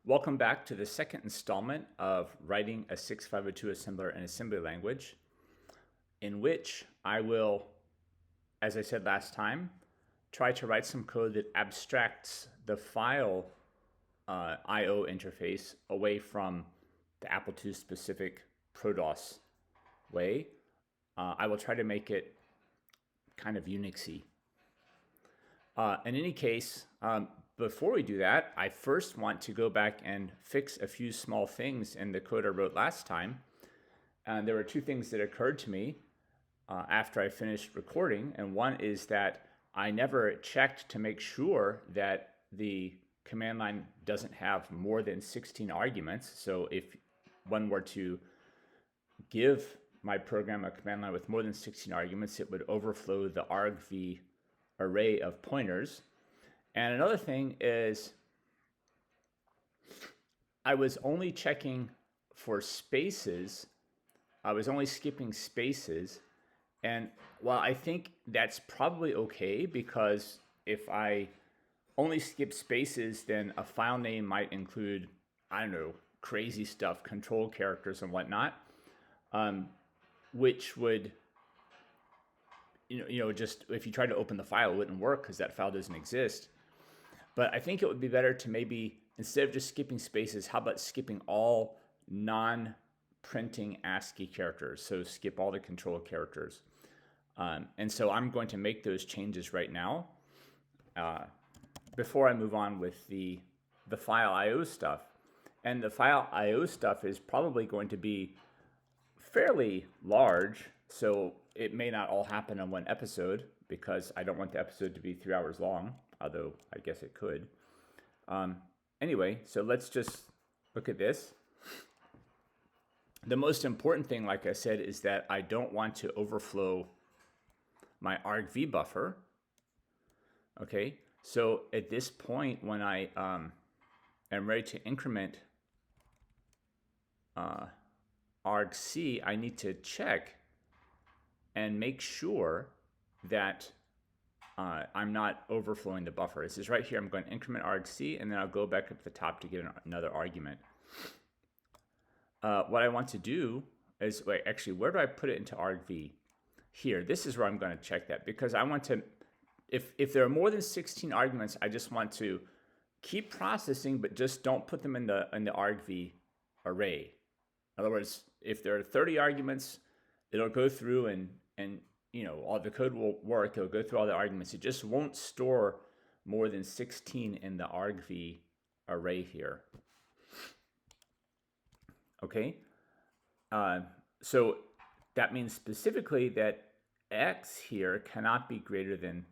Welcome back to the second installment of writing a 6502 assembler in assembly language, in which I will, as I said last time, try to write some code that abstracts the file I/O interface away from the Apple II specific ProDOS way. I will try to make it kind of Unixy. In any case, before we do that, I first want to go back and fix a few small things in the code I wrote last time. And there were two things that occurred to me after I finished recording. And one is that I never checked to make sure that the command line doesn't have more than 16 arguments. So if one were to give my program a command line with more than 16 arguments, it would overflow the argv array of pointers. And another thing is I was only checking for spaces. I was only skipping spaces. And while I think that's probably okay, because if I only skip spaces, then a file name might include, I don't know, crazy stuff, control characters and whatnot, which would, just if you try to open the file, it wouldn't work because that file doesn't exist. But I think it would be better to maybe, instead of just skipping spaces, how about skipping all non-printing ASCII characters? So skip all the control characters. And so I'm going to make those changes right now before I move on with the file I/O stuff. And the file I/O stuff is probably going to be fairly large, so it may not all happen in one episode because I don't want the episode to be 3 hours long, although I guess it could. Anyway, so let's just look at this. The most important thing, like I said, is that I don't want to overflow my argv buffer. Okay, so at this point, when I am ready to increment argc, I need to check and make sure that I'm not overflowing the buffer. This is right here. I'm going to increment argc, and then I'll go back up to the top to get another argument. What I want to do is, wait, actually, where do I put it into argv? Here. This is where I'm going to check that, because I want to, if there are more than 16 arguments, I just want to keep processing, but just don't put them in the argv array. In other words, if there are 30 arguments, it'll go through and all the code will work. It'll go through all the arguments. It just won't store more than 16 in the argv array here. Okay, so that means specifically that x here cannot be greater than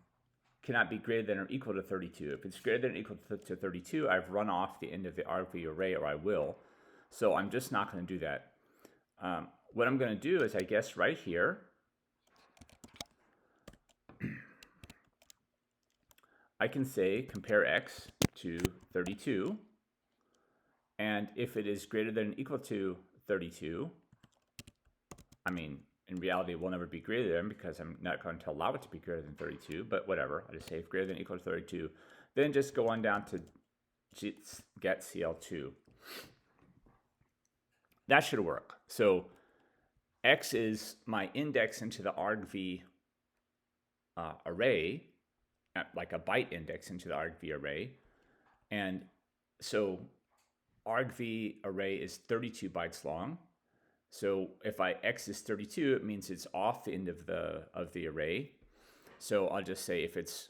or equal to 32. If it's greater than or equal to 32, I've run off the end of the argv array, or I will. So I'm just not going to do that. What I'm going to do is, I guess, right here, I can say compare x to 32. And if it is greater than or equal to 32, I mean, in reality, it will never be greater than, because I'm not going to allow it to be greater than 32, but whatever. I just say if greater than or equal to 32, then just go on down to get CL2. That should work. So x is my index into the argv array, like a byte index into the argv array. And so argv array is 32 bytes long. So if x is 32, it means it's off the end of the array. So I'll just say if it's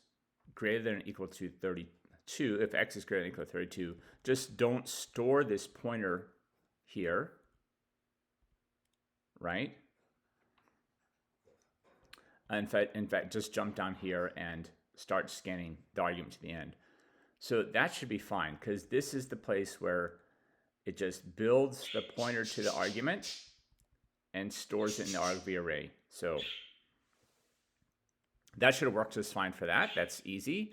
greater than or equal to 32, if x is greater than or equal to 32, just don't store this pointer here, right? In fact, just jump down here and start scanning the argument to the end. So that should be fine, because this is the place where it just builds the pointer to the argument and stores it in the argv array. So that should have worked just fine for that. That's easy.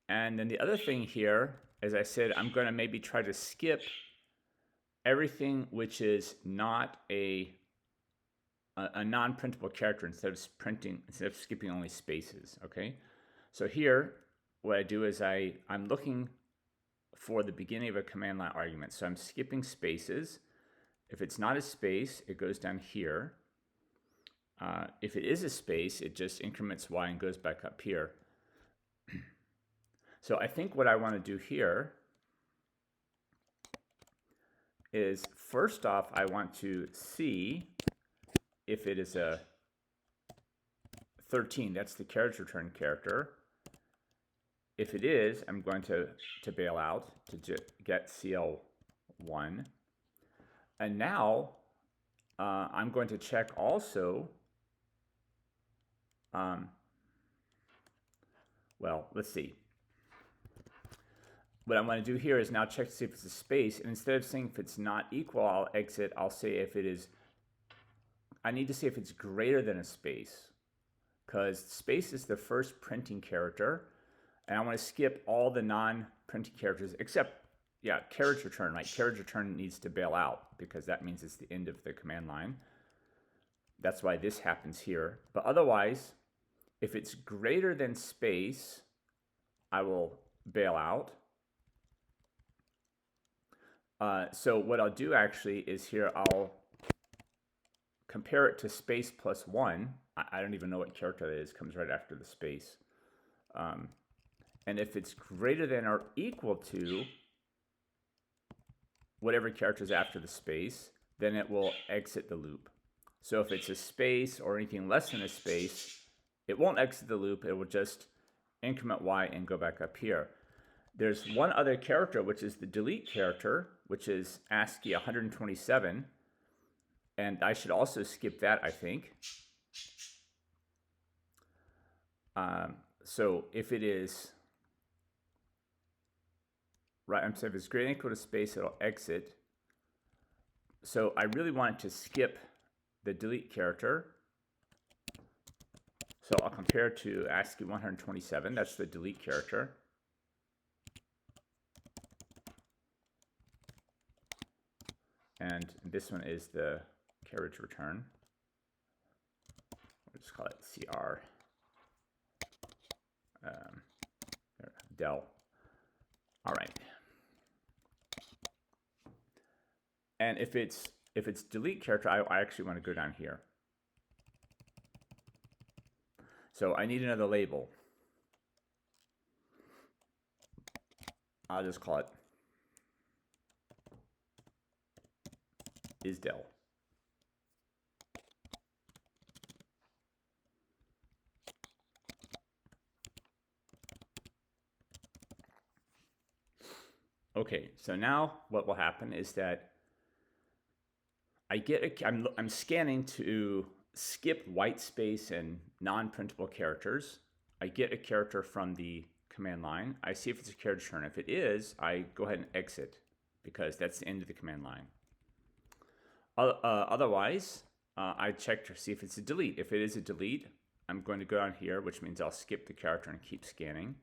And then the other thing here, as I said, I'm going to maybe try to skip everything which is not a non-printable character instead of skipping only spaces. Okay, so here what I do is I'm looking for the beginning of a command line argument. So I'm skipping spaces. If it's not a space, it goes down here. If it is a space, it just increments y and goes back up here. So I think what I want to do here is, first off, I want to see if it is a 13. That's the carriage return character. If it is, I'm going to bail out to get CL1. And now I'm going to check also, well, let's see. What I want to do here is now check to see if it's a space, and instead of saying if it's not equal, I'll exit. I'll say if it is, I need to see if it's greater than a space, because space is the first printing character, and I want to skip all the non-printing characters except, yeah, carriage return, right? Carriage return needs to bail out because that means it's the end of the command line. That's why this happens here. But otherwise, if it's greater than space, I will bail out. So what I'll do actually is here, I'll compare it to space plus 1. I don't even know what character that is, comes right after the space. And if it's greater than or equal to whatever character is after the space, then it will exit the loop. So if it's a space or anything less than a space, it won't exit the loop. It will just increment y and go back up here. There's one other character, which is the delete character, which is ASCII 127. And I should also skip that, I think. So if it is, right, I'm saying if it's greater than or equal to space, it'll exit. So I really want to skip the delete character. So I'll compare to ASCII 127. That's the delete character. And this one is the carriage return. We'll just call it CR. Del. All right. And if it's delete character, I actually want to go down here. So I need another label. I'll just call it isdel. Okay, so now what will happen is that I'm scanning to skip white space and non-printable characters. I get a character from the command line. I see if it's a carriage return. If it is, I go ahead and exit because that's the end of the command line. Otherwise, I check to see if it's a delete. If it is a delete, I'm going to go down here, which means I'll skip the character and keep scanning.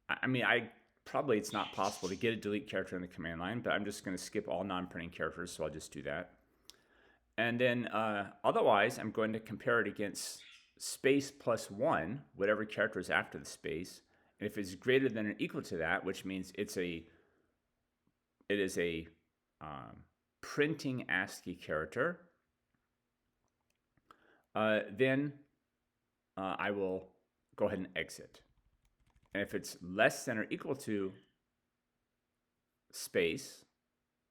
I mean, probably it's not possible to get a delete character in the command line, but I'm just going to skip all non-printing characters, so I'll just do that. And then otherwise, I'm going to compare it against space plus 1, whatever character is after the space. And if it's greater than or equal to that, which means it is a printing ASCII character, then I will go ahead and exit. And if it's less than or equal to space,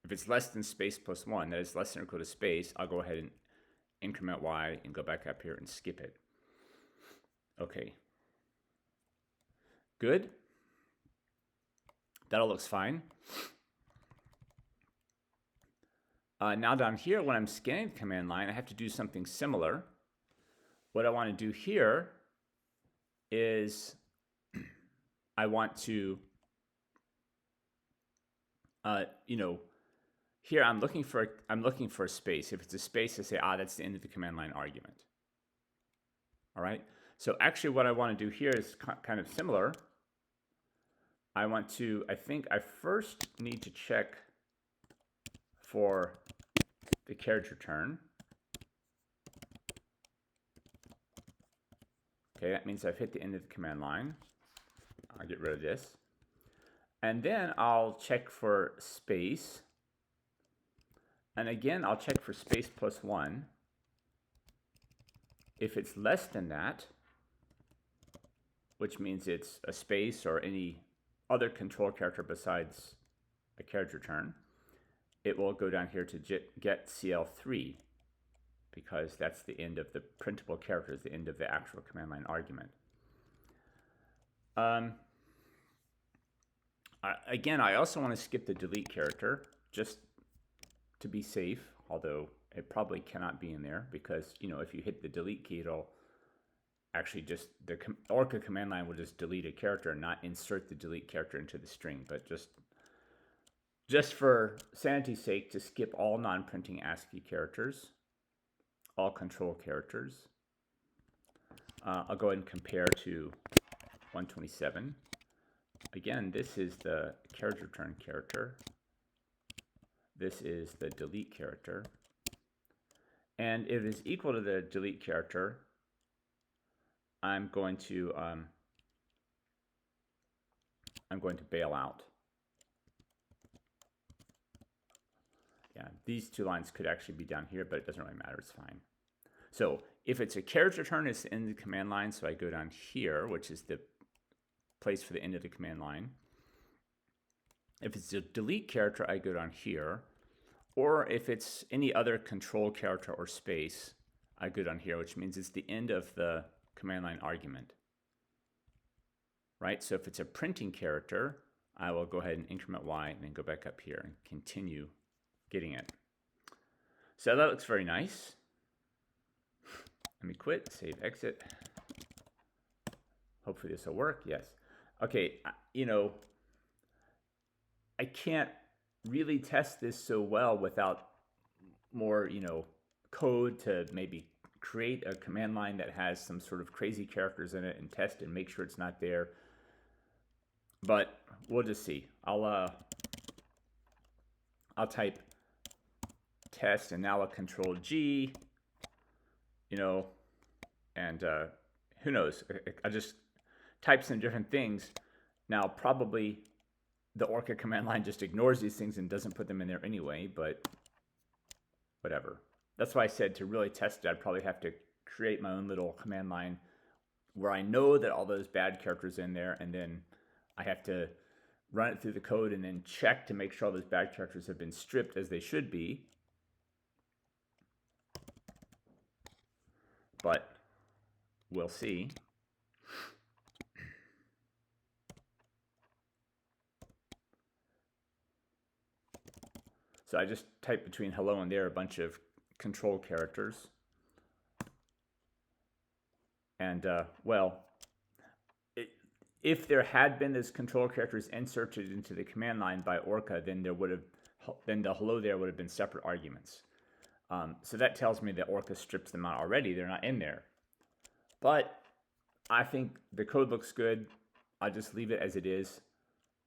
if it's less than space plus 1, that is less than or equal to space, I'll go ahead and increment y and go back up here and skip it. Okay. Good. That all looks fine. Now down here, when I'm scanning the command line, I have to do something similar. What I want to do here is I want to, here I'm looking for a space. If it's a space, I say, that's the end of the command line argument. All right. So actually, what I want to do here is kind of similar. I think I first need to check for the carriage return. Okay, that means I've hit the end of the command line. I'll get rid of this. And then I'll check for space. And again, I'll check for space plus 1. If it's less than that, which means it's a space or any other control character besides a carriage return, it will go down here to get CL3, because that's the end of the printable characters, the end of the actual command line argument. Again, I also want to skip the delete character just to be safe, although it probably cannot be in there, because if you hit the delete key, it'll actually just, the Orca command line will just delete a character and not insert the delete character into the string. But just for sanity's sake, to skip all non-printing ASCII characters, all control characters. I'll go ahead and compare to 127. Again, this is the carriage return character. This is the delete character. And if it is equal to the delete character, I'm going to bail out. Yeah, these two lines could actually be down here, but it doesn't really matter. It's fine. So if it's a carriage return, it's in the command line. So I go down here, which is the place for the end of the command line. If it's a delete character, I go down here. Or if it's any other control character or space, I go down here, which means it's the end of the command line argument. Right? So if it's a printing character, I will go ahead and increment Y and then go back up here and continue getting it. So that looks very nice. Let me quit, save, exit. Hopefully this will work. Yes. Okay, I can't really test this so well without more, code to maybe create a command line that has some sort of crazy characters in it and test and make sure it's not there. But we'll just see. I'll type test and now a control G, and who knows? I just type some different things. Now probably the Orca command line just ignores these things and doesn't put them in there anyway, but whatever. That's why I said to really test it, I'd probably have to create my own little command line where I know that all those bad characters are in there, and then I have to run it through the code and then check to make sure all those bad characters have been stripped as they should be. But we'll see. So I just typed between hello and there a bunch of control characters. And, well, if there had been those control characters inserted into the command line by Orca, then the hello there would have been separate arguments. So that tells me that Orca strips them out already. They're not in there. But I think the code looks good. I'll just leave it as it is,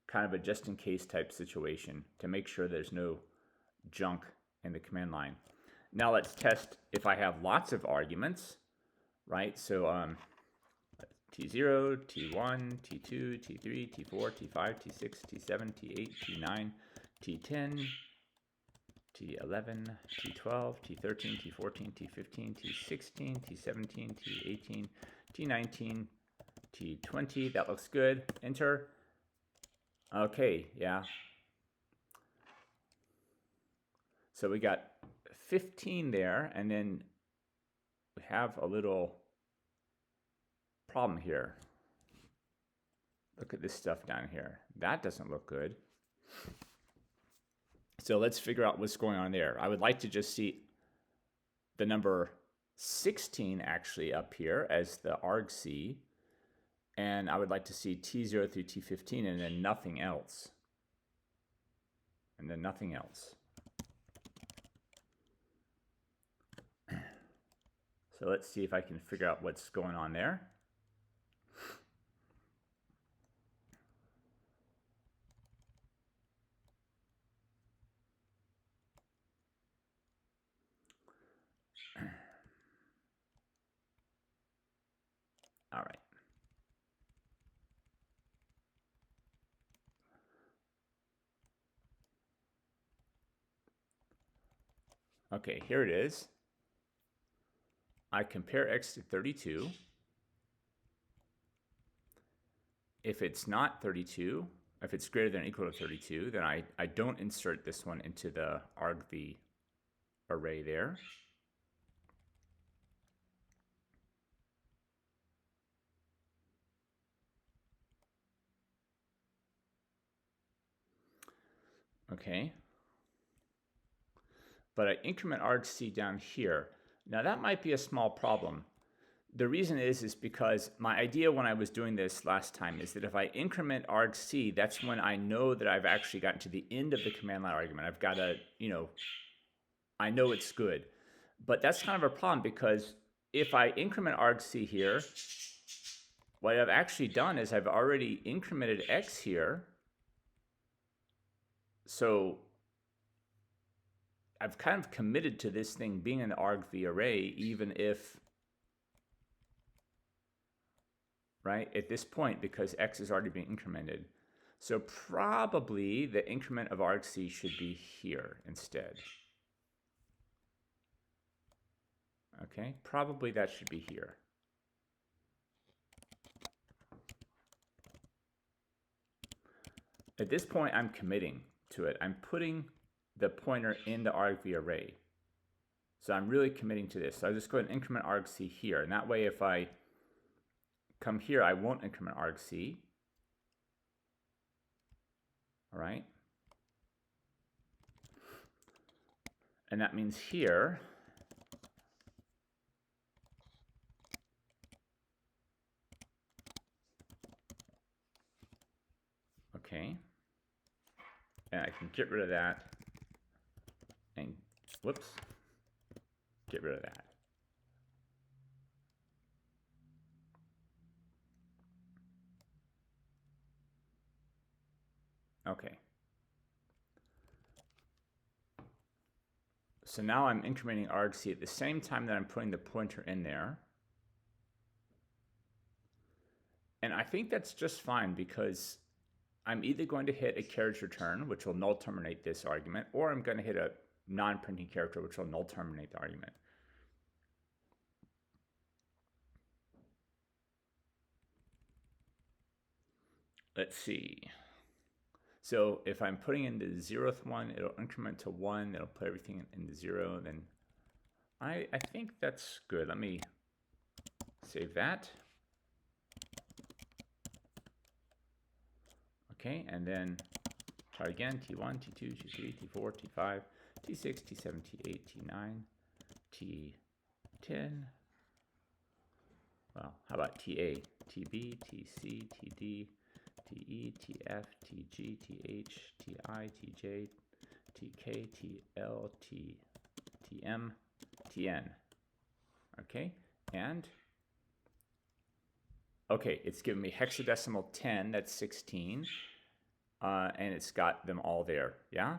kind of a just-in-case type situation to make sure there's no junk in the command line. Now let's test if I have lots of arguments, right? So T0, T1, T2, T3, T4, T5, T6, T7, T8, T9, T10, T11, T12, T13, T14, T15, T16, T17, T18, T19, T20. That looks good. Enter. Okay, yeah. So we got 15 there, and then we have a little problem here. Look at this stuff down here. That doesn't look good. So let's figure out what's going on there. I would like to just see the number 16 actually up here as the argc, and I would like to see T0 through T15 and then nothing else. And then nothing else. So let's see if I can figure out what's going on there. All right. Okay, here it is. I compare x to 32. If it's not 32, if it's greater than or equal to 32, then I don't insert this one into the argv array there. Okay. But I increment argc down here. Now that might be a small problem. The reason is because my idea when I was doing this last time is that if I increment argc, that's when I know that I've actually gotten to the end of the command line argument. I've got to, I know it's good. But that's kind of a problem because if I increment argc here, what I've actually done is I've already incremented x here. So I've kind of committed to this thing being an argv array, even if, right, at this point, because x is already being incremented. So probably the increment of argc should be here instead. Okay, probably that should be here. At this point, I'm committing to it. I'm putting the pointer in the argv array. So I'm really committing to this. So I'll just go ahead and increment argc here. And that way, if I come here, I won't increment argc. All right. And that means here, okay, and I can get rid of that and, whoops, get rid of that. Okay. So now I'm incrementing argc at the same time that I'm putting the pointer in there. And I think that's just fine because I'm either going to hit a carriage return, which will null terminate this argument, or I'm going to hit a non-printing character, which will null terminate the argument. Let's see. So if I'm putting in the 0th one, it'll increment to 1. It'll put everything into 0. Then I think that's good. Let me save that. Okay, and then try again. T1, T2, T3, T4, T5, T6, T7, T8, T9, T10. Well, how about TA, TB, TC, TD, TE, TF, TG, TH, TI, TJ, TK, TL, TM, TN. Okay, and okay, it's given me hexadecimal 10, that's 16, and it's got them all there, yeah?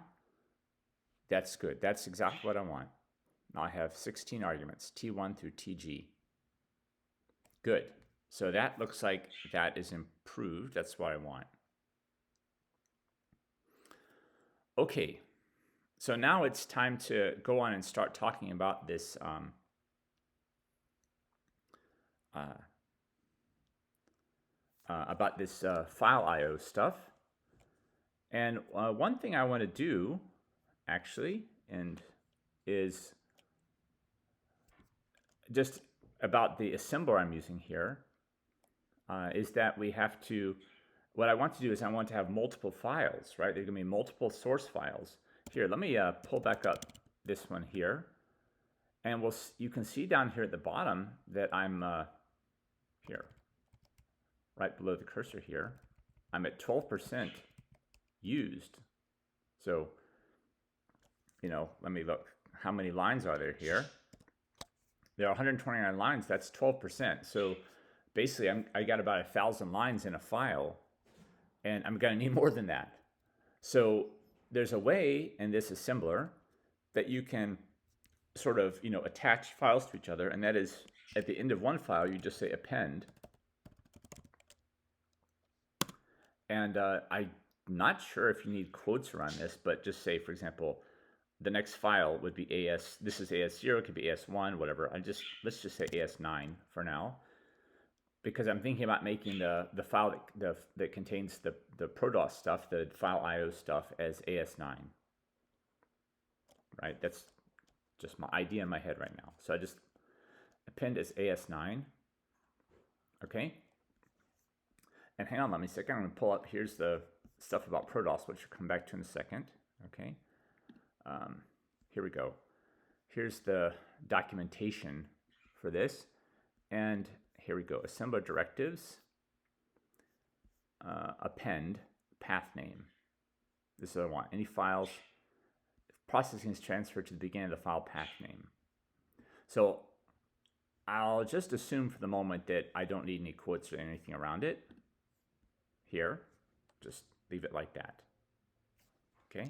That's good, that's exactly what I want. Now I have 16 arguments, T1 through TG. Good. So that looks like that is improved. That's what I want. Okay. So now it's time to go on and start talking about this file I/O stuff. And one thing I want to do, actually, is just about the assembler I'm using here, is that we have to, what I want to do is I want to have multiple files, right? There are going to be multiple source files. Here, let me pull back up this one here. And you can see down here at the bottom that I'm here, right below the cursor here. I'm at 12% used. So, let me look. How many lines are there here? There are 129 lines. That's 12%. So basically, I got about 1,000 lines in a file, and I'm going to need more than that. So there's a way in this assembler that you can sort of, attach files to each other, and that is at the end of one file, you just say append. And I'm not sure if you need quotes around this, but just say, for example, the next file would be AS. This is AS0, it could be AS1, whatever. Let's just say AS9 for now, because I'm thinking about making the file that contains the ProDOS stuff, the file IO stuff, as AS9. Right? That's just my idea in my head right now. So I just append as AS9. Okay. And hang on, let me a second. I'm going to pull up. Here's the stuff about ProDOS, which we'll come back to in a second. Okay. Here we go. Here's the documentation for this. And here we go. Assembler directives. Append path name. This is what I want. Any files. Processing is transferred to the beginning of the file path name. So I'll just assume for the moment that I don't need any quotes or anything around it. Here, just leave it like that. Okay,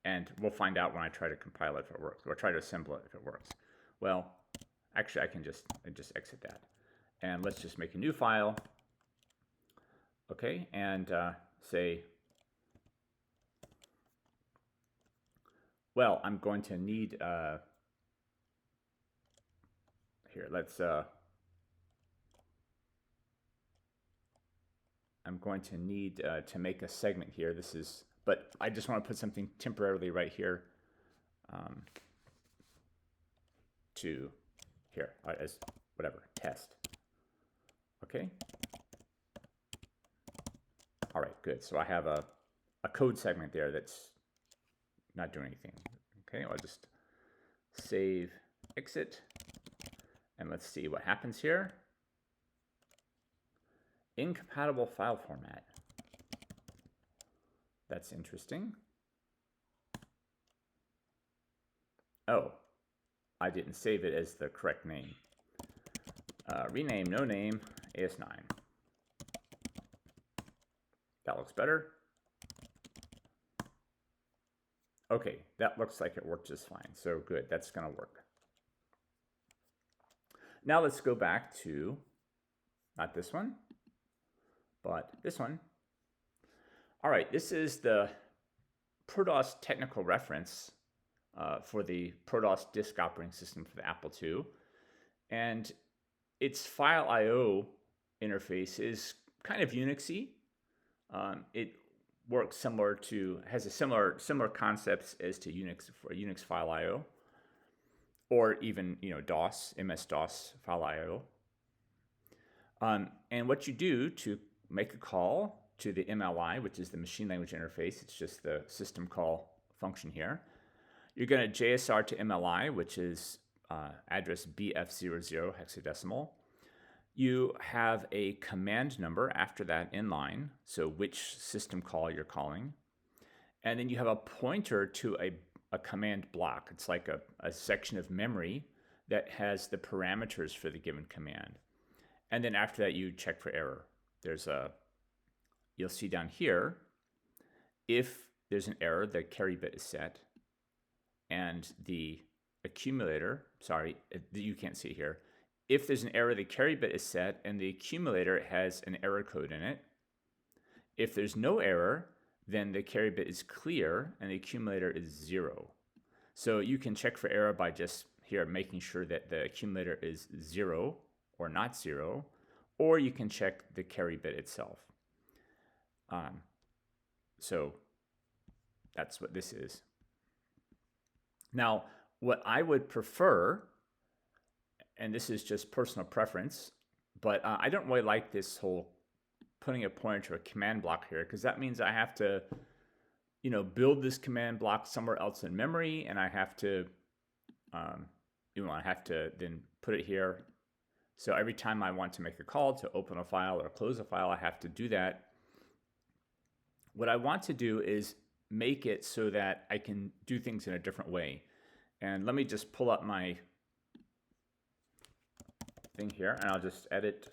and we'll find out when I try to compile it if it works, or try to assemble it if it works. Well, actually I can just exit that. And let's just make a new file. Okay, and say, well, I'm going to need, here, let's, I'm going to need to make a segment here. This is, but I just want to put something temporarily right here to here as whatever, test. Okay. All right, good. So I have a code segment there that's not doing anything. Okay, I'll just save, exit, and let's see what happens here. Incompatible file format. That's interesting. Oh, I didn't save it as the correct name. Rename, no name, AS9. That looks better. Okay, that looks like it worked just fine. So good, that's gonna work. Now let's go back to, not this one, but this one. All right, this is the ProDOS technical reference for the ProDOS disk operating system for the Apple II. And its file IO interface is kind of Unixy. It works similar to, has a similar concepts as to Unix for Unix file IO, or even DOS, MS-DOS file IO. And what you do to make a call to the MLI, which is the machine language interface, it's just the system call function here. You're going to JSR to MLI, which is address BF00 hexadecimal. You have a command number after that in line, so which system call you're calling. And then you have a pointer to a command block. It's like a section of memory that has the parameters for the given command. And then after that, you check for error. You'll see down here, if there's an error, the carry bit is set, and the accumulator, sorry, you can't see here. If there's an error, the carry bit is set, and the accumulator has an error code in it. If there's no error, then the carry bit is clear, and the accumulator is 0. So you can check for error by just here making sure that the accumulator is 0 or not 0, or you can check the carry bit itself. So that's what this is. Now, what I would prefer, and this is just personal preference, but I don't really like this whole putting a pointer to a command block here, because that means I have to, build this command block somewhere else in memory, and I have to, I have to then put it here. So every time I want to make a call to open a file or close a file, I have to do that. What I want to do is make it so that I can do things in a different way. And let me just pull up my thing here, and I'll just edit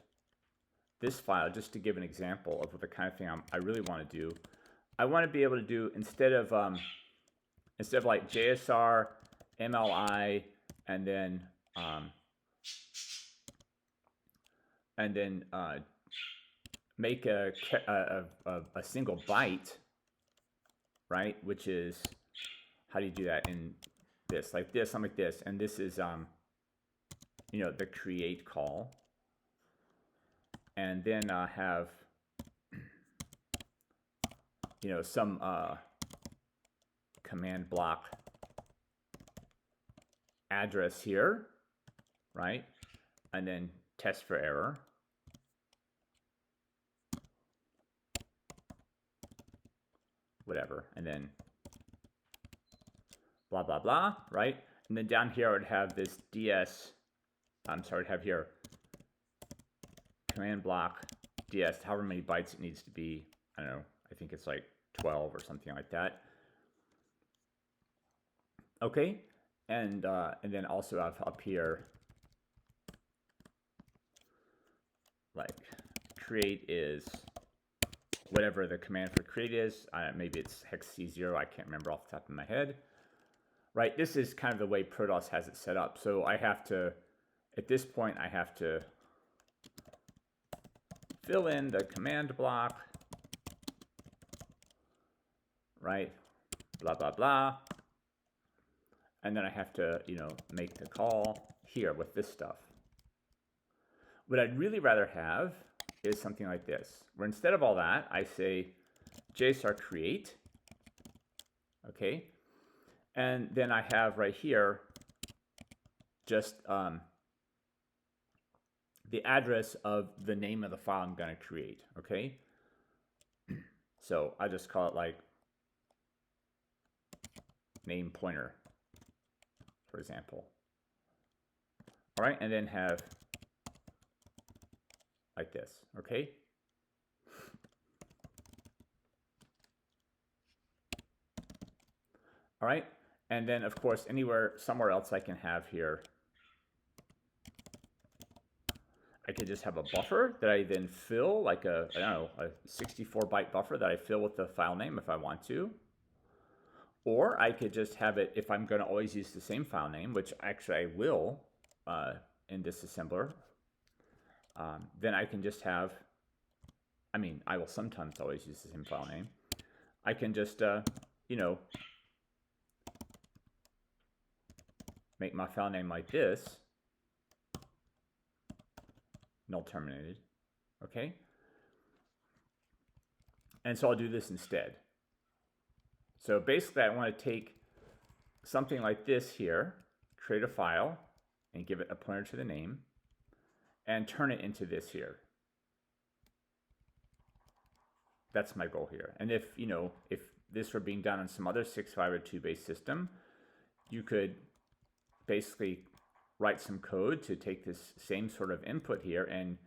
this file just to give an example of the kind of thing I really want to do. I want to be able to do, instead of like JSR, MLI, and then make a single byte, right? Which is, how do you do that? In this, something like this. And this is, you know, the create call. And then have, you know, some command block address here, right? And then test for error. Whatever, and then blah, blah, blah, right? And then down here I would have this I'd have here command block ds, however many bytes it needs to be. I don't know, I think it's like 12 or something like that. Okay, and then also up here, like create is whatever the command for create is. Maybe it's hex C0, I can't remember off the top of my head. Right, this is kind of the way Protoss has it set up. So I have to, at this point, I have to fill in the command block, right, blah, blah, blah. And then I have to, you know, make the call here with this stuff. What I'd really rather have is something like this, where instead of all that, I say JSR create, okay? And then I have right here just the address of the name of the file I'm going to create, okay? So I just call it like name pointer, for example. All right, and then have like this, okay? All right, and then of course somewhere else I can have here, I could just have a buffer that I then fill, like I don't know, a 64-byte buffer that I fill with the file name if I want to. Or I could just have it, if I'm going to always use the same file name, which actually I will in this assembler, then I can just have, I will sometimes always use the same file name. I can just, you know, make my file name like this, null terminated, okay? And so I'll do this instead. So basically I want to take something like this here, create a file, and give it a pointer to the name, and turn it into this here. That's my goal here. And if, you know, if this were being done on some other 6.502 based system, you could basically write some code to take this same sort of input here and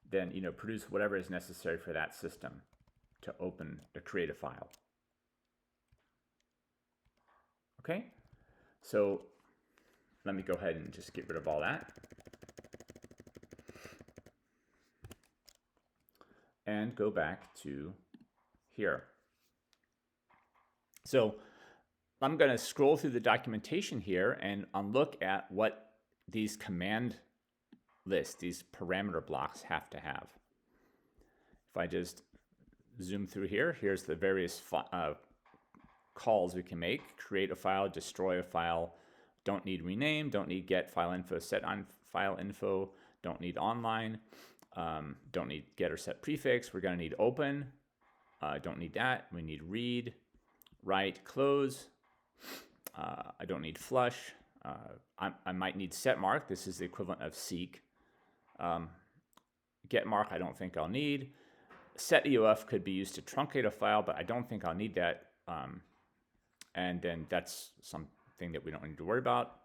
then, you know, produce whatever is necessary for that system to create a file. Okay, so let me go ahead and just get rid of all that. And go back to here. So I'm going to scroll through the documentation here and look at what these command lists, these parameter blocks have to have. If I just zoom through here, here's the various calls we can make. Create a file, destroy a file, don't need rename, don't need get file info, set on file info, don't need online, don't need get or set prefix. We're going to need open, don't need that. We need read, write, close. I don't need flush. I might need set mark. This is the equivalent of seek. Get mark I don't think I'll need. Set EOF could be used to truncate a file, but I don't think I'll need that. And then that's something that we don't need to worry about.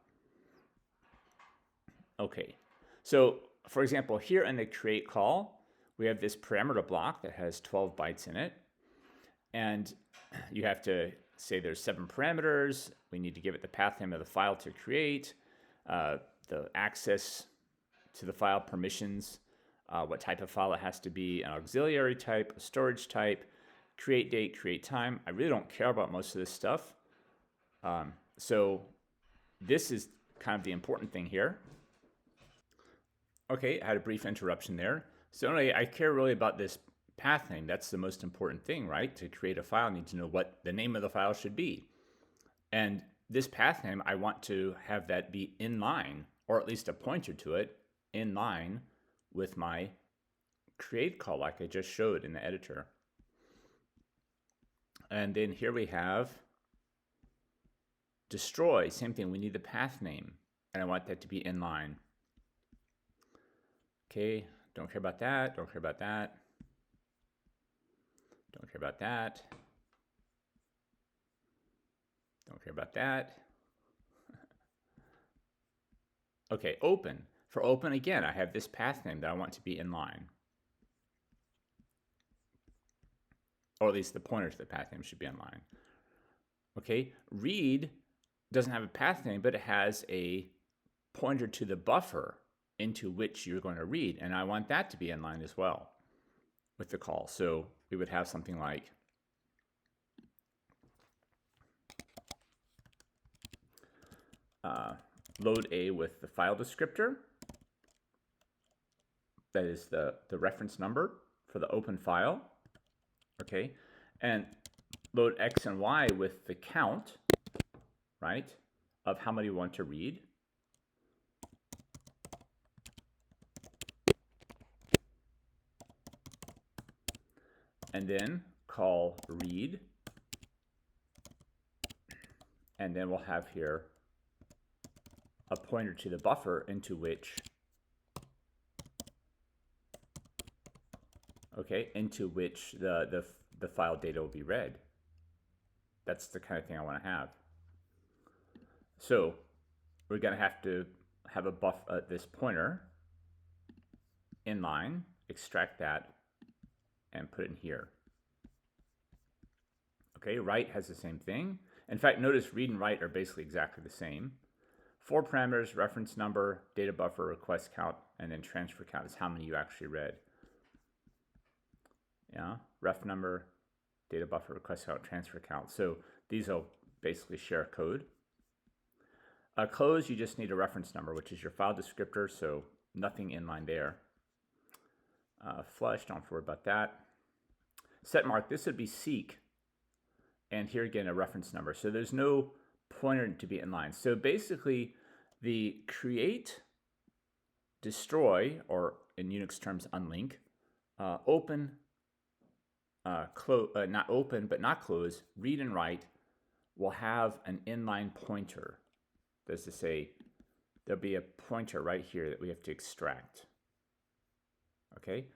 Okay, so for example, here in the create call, we have this parameter block that has 12 bytes in it. And you have to say there's 7 parameters. We need to give it the path name of the file to create, the access to the file permissions, what type of file it has to be, an auxiliary type, a storage type, create date, create time. I really don't care about most of this stuff. So this is kind of the important thing here. Okay, I had a brief interruption there. So anyway, I care really about this path name. That's the most important thing, right? To create a file, I need to know what the name of the file should be. And this path name, I want to have that be in line, or at least a pointer to it, in line with my create call like I just showed in the editor. And then here we have destroy, same thing, we need the path name, and I want that to be in line. Okay, don't care about that, don't care about that, don't care about that, don't care about that. Okay, open. For open, again, I have this path name that I want to be in line. Or at least the pointer to the path name should be in line. Okay, read doesn't have a path name, but it has a pointer to the buffer into which you're going to read, and I want that to be in line as well with the call. So we would have something like load A with the file descriptor, that is the reference number for the open file, okay, and load X and Y with the count, right, of how many you want to read. And then call read, and then we'll have here a pointer to the buffer into which, okay, into which the file data will be read. That's the kind of thing I want to have. So we're going to have a this pointer in line, extract that, and put it in here. Okay, write has the same thing. In fact, notice read and write are basically exactly the same. 4 parameters, reference number, data buffer, request count, and then transfer count is how many you actually read. Yeah, ref number, data buffer, request count, transfer count. So these will basically share code. Close, you just need a reference number, which is your file descriptor, so nothing inline there. Flush, don't worry about that. Set mark, this would be seek, and here again a reference number. So there's no pointer to be inline. So basically the create, destroy, or in Unix terms unlink, open, not open but not close, read and write will have an inline pointer. That's to say, there'll be a pointer right here that we have to extract. Okay,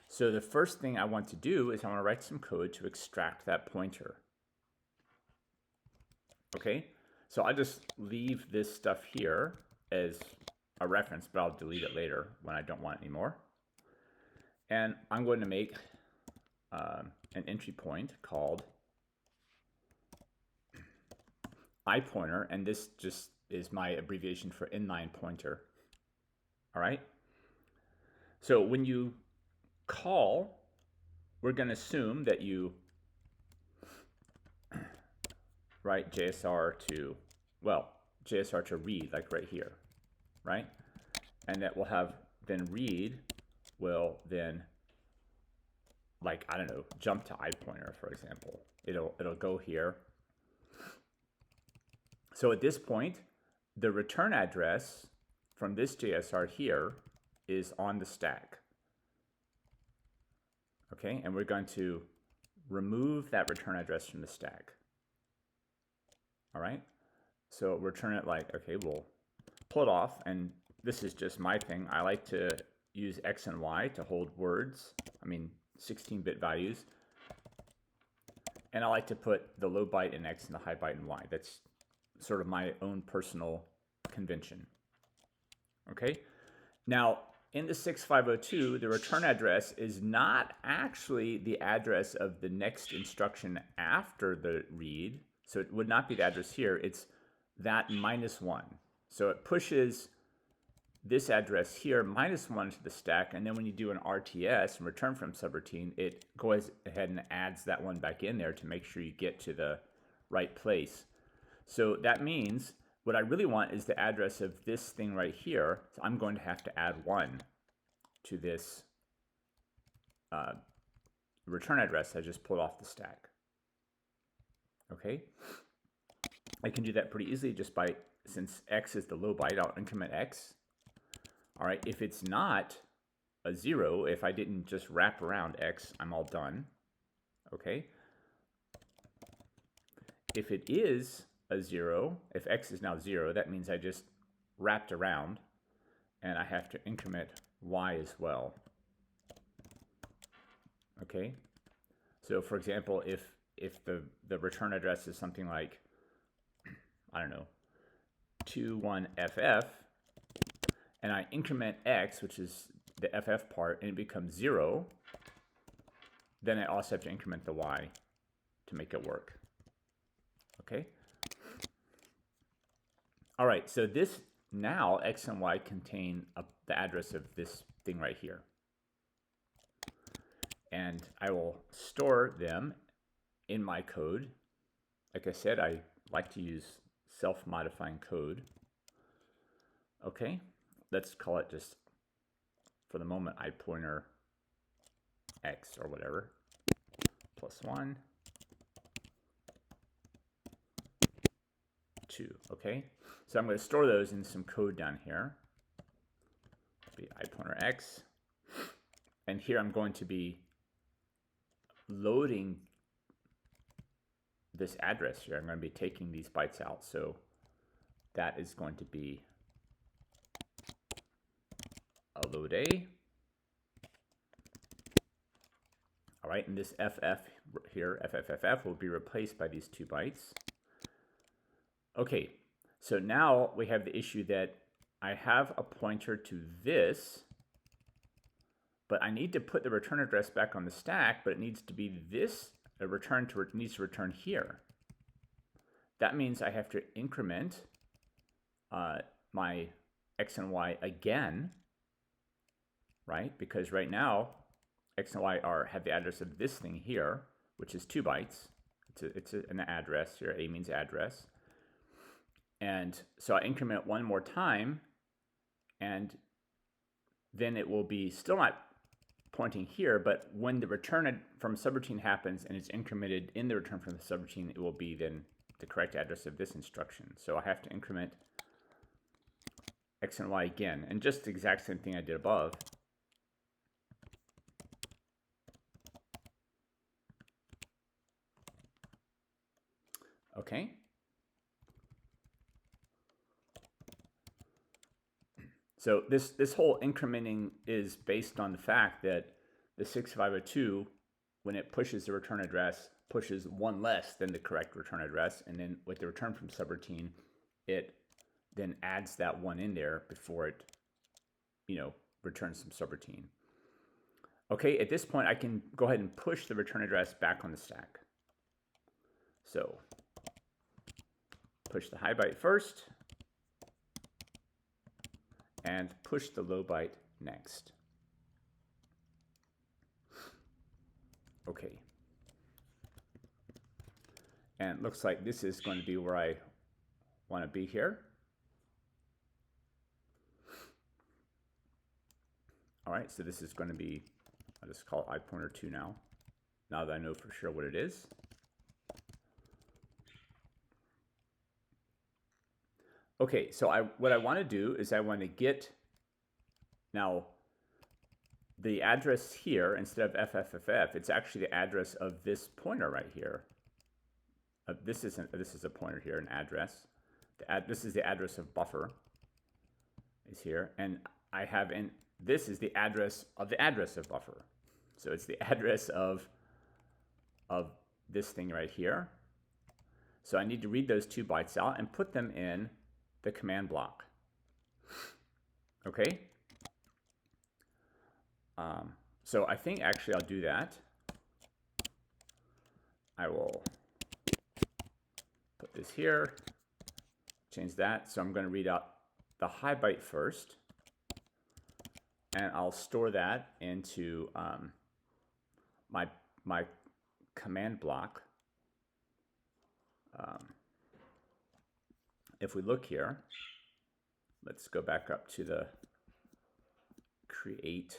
so the first thing I want to do is I want to write some code to extract that pointer. Okay, so I'll just leave this stuff here as a reference, but I'll delete it later when I don't want it anymore. And I'm going to make an entry point called iPointer, and this just is my abbreviation for inline pointer. All right. So when you call, we're going to assume that you write JSR to, well, JSR to read, like right here, right? And that will have then read will then, like, I don't know, jump to iPointer, for example. It'll go here. So at this point, the return address from this JSR here is on the stack. Okay, and we're going to remove that return address from the stack. All right, so return it like, okay, we'll pull it off, and this is just my thing. I like to use X and Y to hold words, 16-bit values. And I like to put the low byte in X and the high byte in Y. That's sort of my own personal convention. Okay, now in the 6502, the return address is not actually the address of the next instruction after the read. So it would not be the address here, it's that -1. So it pushes this address here -1 to the stack, and then when you do an RTS and return from subroutine, it goes ahead and adds that one back in there to make sure you get to the right place. So that means what I really want is the address of this thing right here. So I'm going to have to add 1 to this return address I just pulled off the stack. Okay, I can do that pretty easily just by, since x is the low byte, I'll increment x. All right, if it's not a 0, if I didn't just wrap around x, I'm all done. Okay. If it is a 0, if x is now 0, that means I just wrapped around, and I have to increment y as well. Okay. So for example, if the return address is something like, I don't know, 21ff, and I increment x, which is the ff part, and it becomes 0, then I also have to increment the y to make it work. Okay? All right, so this, now x and y contain the address of this thing right here. And I will store them in my code. Like I said, I like to use self-modifying code. Okay, let's call it, just for the moment, I pointer x or whatever, +1, 2. Okay, so I'm going to store those in some code down here. It'll be I pointer x, and here I'm going to be loading this address here. I'm going to be taking these bytes out, so that is going to be a load A. All right, and this FF here, FFFF, will be replaced by these 2 bytes. Okay, so now we have the issue that I have a pointer to this, but I need to put the return address back on the stack, but it needs to be this, needs to return here. That means I have to increment my x and y again, right? Because right now, x and y have the address of this thing here, which is 2 bytes. It's an address here. A means address. And so I increment one more time, and then it will be still not pointing here, but when the return from subroutine happens and it's incremented in the return from the subroutine, it will be then the correct address of this instruction. So I have to increment x and y again, and just the exact same thing I did above. Okay. So this whole incrementing is based on the fact that the 6502, when it pushes the return address, pushes 1 less than the correct return address, and then with the return from subroutine, it then adds that 1 in there before it, returns some subroutine. Okay, at this point, I can go ahead and push the return address back on the stack. So push the high byte first, and push the low byte next. Okay. And it looks like this is going to be where I want to be here. All right, so this is going to be, I'll just call it I pointer 2 now that I know for sure what it is. Okay, so what I want to do is I want to get, now the address here, instead of FFFF, it's actually the address of this pointer right here. This is a pointer here, an address. This is the address of buffer, is here, and I have this is the address of buffer. So it's the address of this thing right here. So I need to read those 2 bytes out and put them in the command block. Okay. So I think actually I'll do that. I will put this here, change that. So I'm going to read out the high byte first, and I'll store that into my command block. If we look here, let's go back up to the create.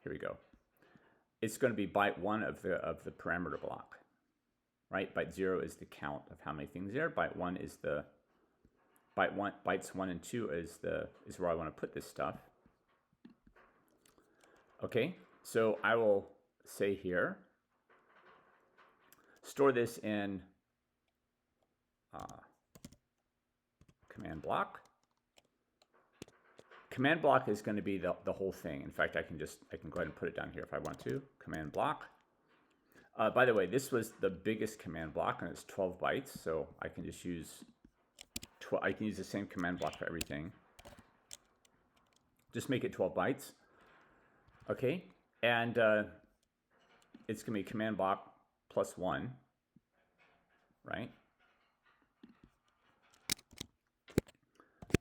Here we go. it's going to be byte 1 of the parameter block, right? Byte 0 is the count of how many things there. Byte 1 is the bytes 1 and 2 is where I want to put this stuff. Okay, so I will say here, store this in command block. Command block is going to be the whole thing. In fact, I can go ahead and put it down here if I want to. Command block. By the way, this was the biggest command block, and it's 12 bytes, so I can just use the same command block for everything. Just make it 12 bytes. Okay, and it's going to be command block plus 1, right?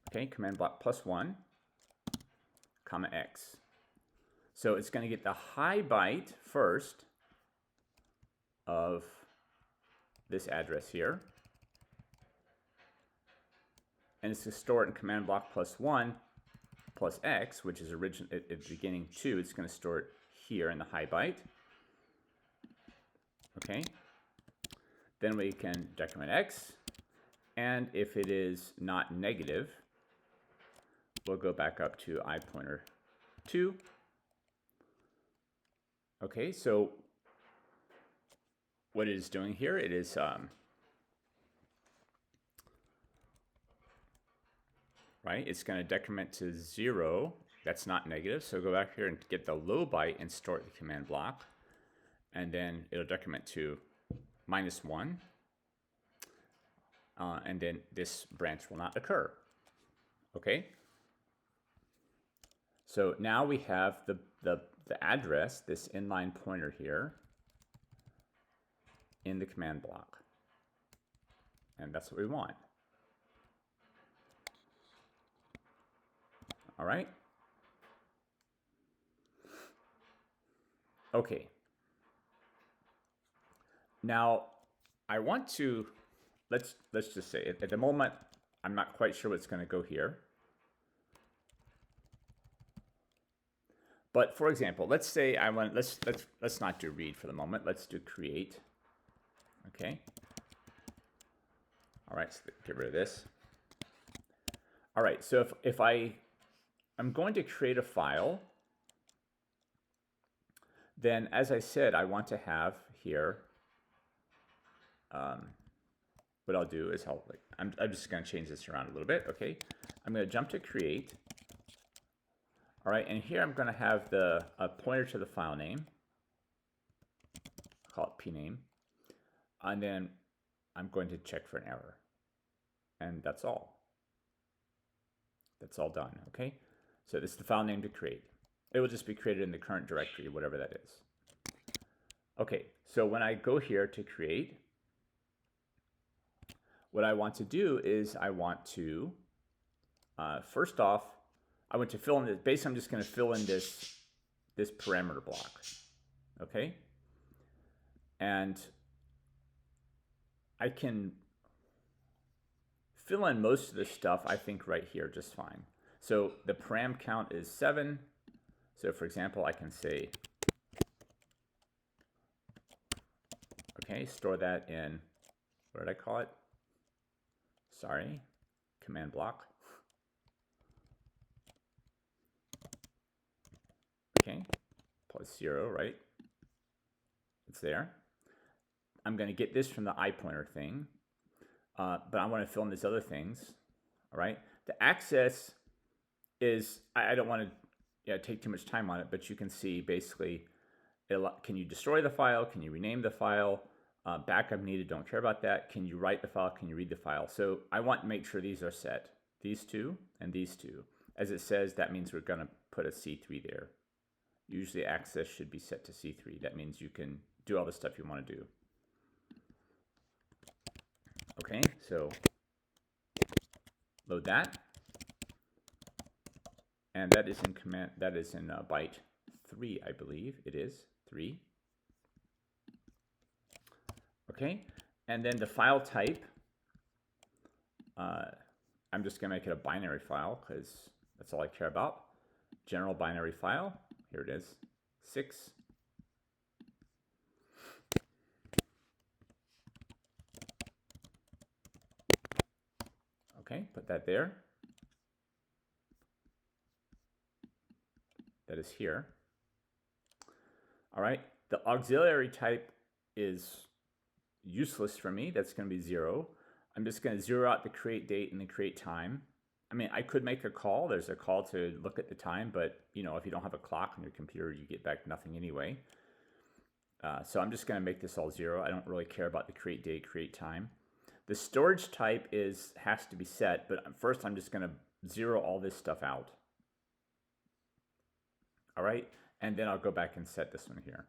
Okay, command block plus 1, comma X. So it's going to get the high byte first of this address here. And it's to store it in command block plus 1 plus X, which is at the beginning 2. It's going to store it here in the high byte. Okay. Then we can decrement X. And if it is not negative, we'll go back up to I pointer 2. Okay, so what it is doing here, it is right, it's going to decrement to 0. That's not negative, so go back here and get the low byte and store it in the command block, and then it'll decrement to -1, and then this branch will not occur. Okay. So now we have the address, this inline pointer here, in the command block. And that's what we want. All right. Okay. Now, I want to, let's just say, at the moment, I'm not quite sure what's going to go here. But for example, let's say I want, let's not do read for the moment. Let's do create. Okay. All right, so get rid of this. All right, so if I'm going to create a file, then as I said, I want to have here, what I'll do is I'm just going to change this around a little bit. Okay, I'm going to jump to create. All right, and here I'm going to have a pointer to the file name. Call it pname. And then I'm going to check for an error. And that's all. That's all done, okay? So this is the file name to create. It will just be created in the current directory, whatever that is. Okay, so when I go here to create, what I want to do is I want to, first off, I want to fill in this, basically I'm just going to fill in this parameter block, okay? And I can fill in most of this stuff, I think, right here just fine. So the param count is 7. So for example, I can say, okay, store that in, what did I call it? Sorry, command block. Okay, plus 0, right? It's there. I'm going to get this from the I pointer thing, but I want to fill in these other things. All right. The access is, I don't want to take too much time on it, but you can see basically, can you destroy the file? Can you rename the file? Backup needed, don't care about that. Can you write the file? Can you read the file? So I want to make sure these are set. These two and these two. As it says, that means we're going to put a C3 there. Usually access should be set to C3. That means you can do all the stuff you want to do. Okay, so load that. And that is in byte 3, I believe. It is 3. Okay, and then the file type, I'm just going to make it a binary file because that's all I care about. General binary file, here it is, 6. Okay, put that there. That is here. All right, the auxiliary type is useless for me. That's going to be 0. I'm just going to zero out the create date and the create time. I mean, I could make a call. There's a call to look at the time, but you know, if you don't have a clock on your computer, you get back nothing anyway. So I'm just going to make this all 0. I don't really care about the create date, create time. The storage type has to be set, but first I'm just going to zero all this stuff out. All right, and then I'll go back and set this one here.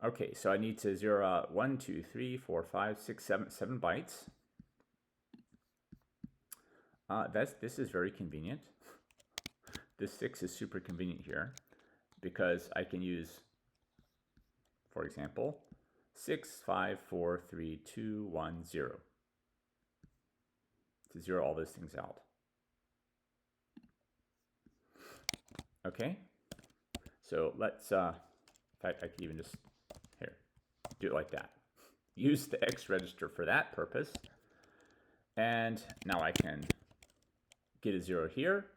Okay, so I need to zero out 1, 2, 3, 4, 5, 6, 7 bytes. This is very convenient. This 6 is super convenient here because I can use, for example, 6, 5, 4, 3, 2, 1, 0 to zero all those things out. Okay, so let's, in fact, I can even just, here, do it like that. Use the X register for that purpose. And now I can get a 0 here.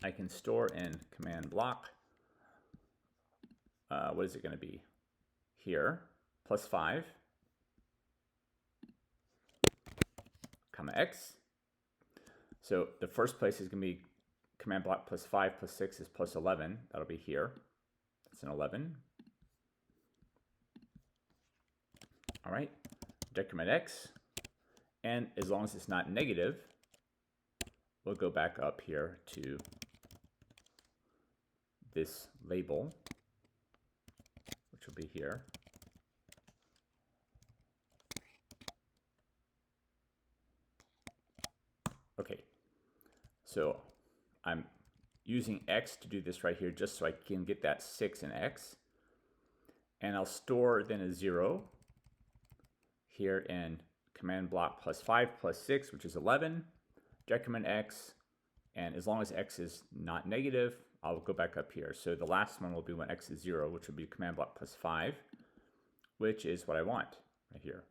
I can store in command block. What is it going to be? Here, plus 5, comma X. So the first place is going to be command block plus 5 plus 6 is plus 11. That'll be here. That's an 11. All right, decrement X. And as long as it's not negative, we'll go back up here to this label, which will be here. Okay, so I'm using X to do this right here just so I can get that 6 in X. And I'll store then a 0 here in command block plus 5 plus 6, which is 11, decrement X, and as long as X is not negative, I'll go back up here. So the last one will be when X is 0, which will be command block plus 5, which is what I want right here.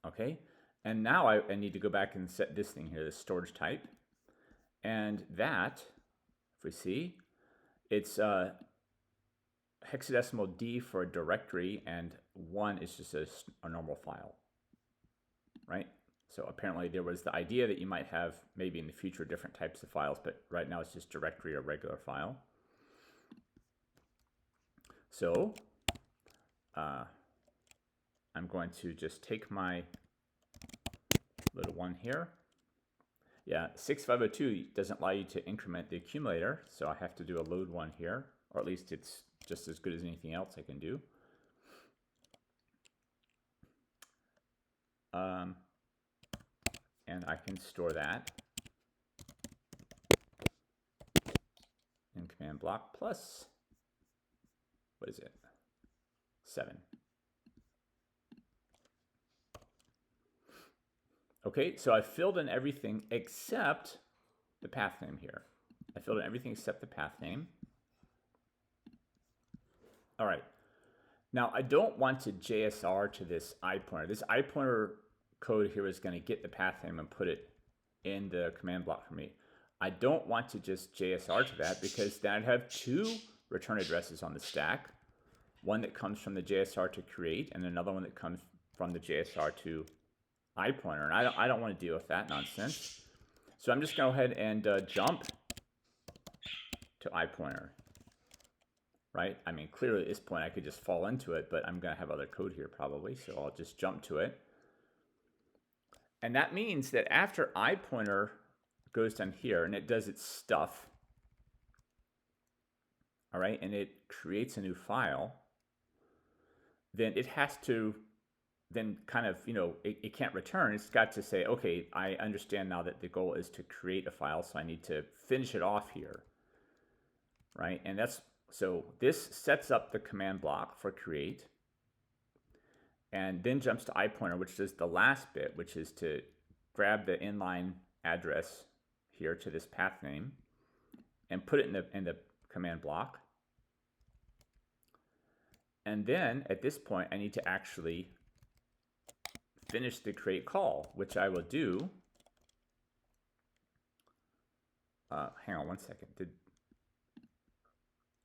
Okay, and now I need to go back and set this thing here, the storage type, and that, if we see, it's hexadecimal D for a directory, and 1 is just a normal file, right? So apparently there was the idea that you might have maybe in the future different types of files, but right now it's just directory or regular file. So I'm going to just take my little one here. Yeah, 6502 doesn't allow you to increment the accumulator, so I have to do a load 1 here, or at least it's just as good as anything else I can do. And I can store that in command block plus, what is it, 7. Okay, so I filled in everything except the path name here. I filled in everything except the path name. All right, now I don't want to JSR to this iPointer. This iPointer code here is going to get the path name and put it in the command block for me. I don't want to just JSR to that because then I'd have 2 return addresses on the stack. One that comes from the JSR to create and another one that comes from the JSR to iPointer. And I don't want to deal with that nonsense. So I'm just going to go ahead and jump to iPointer. Right? I mean, clearly at this point I could just fall into it, but I'm going to have other code here probably, so I'll just jump to it. And that means that after iPointer goes down here and it does its stuff, all right, and it creates a new file, then it has to then kind of, you know, it can't return. It's got to say, okay, I understand now that the goal is to create a file, so I need to finish it off here, right? And that's, so this sets up the command block for create and then jumps to iPointer, which is the last bit, which is to grab the inline address here to this path name and put it in the command block. And then at this point, I need to actually finish the create call, which I will do. Hang on one second.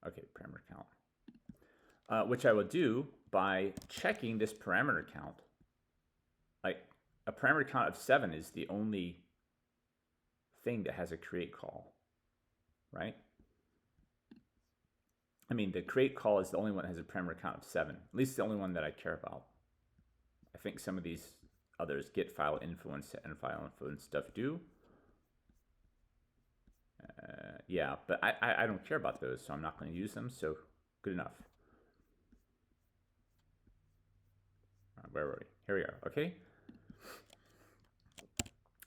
Okay, parameter count. Which I will do by checking this parameter count. Like a parameter count of 7 is the only thing that has a create call, right? I mean, the create call is the only one that has a parameter count of 7. At least the only one that I care about. I think some of these others, get file info and set and file info and stuff, do. Yeah, but I don't care about those, so I'm not going to use them. So good enough. Where were we? Here we are. Okay.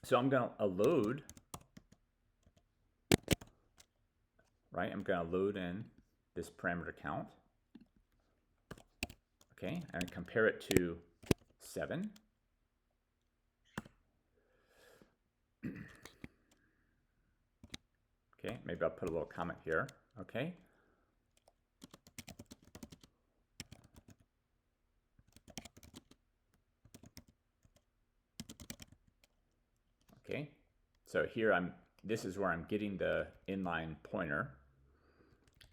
So I'm going to load. Right. I'm going to load in this parameter count. Okay, and compare it to 7. Okay, maybe I'll put a little comment here. Okay. Okay, so here this is where I'm getting the inline pointer.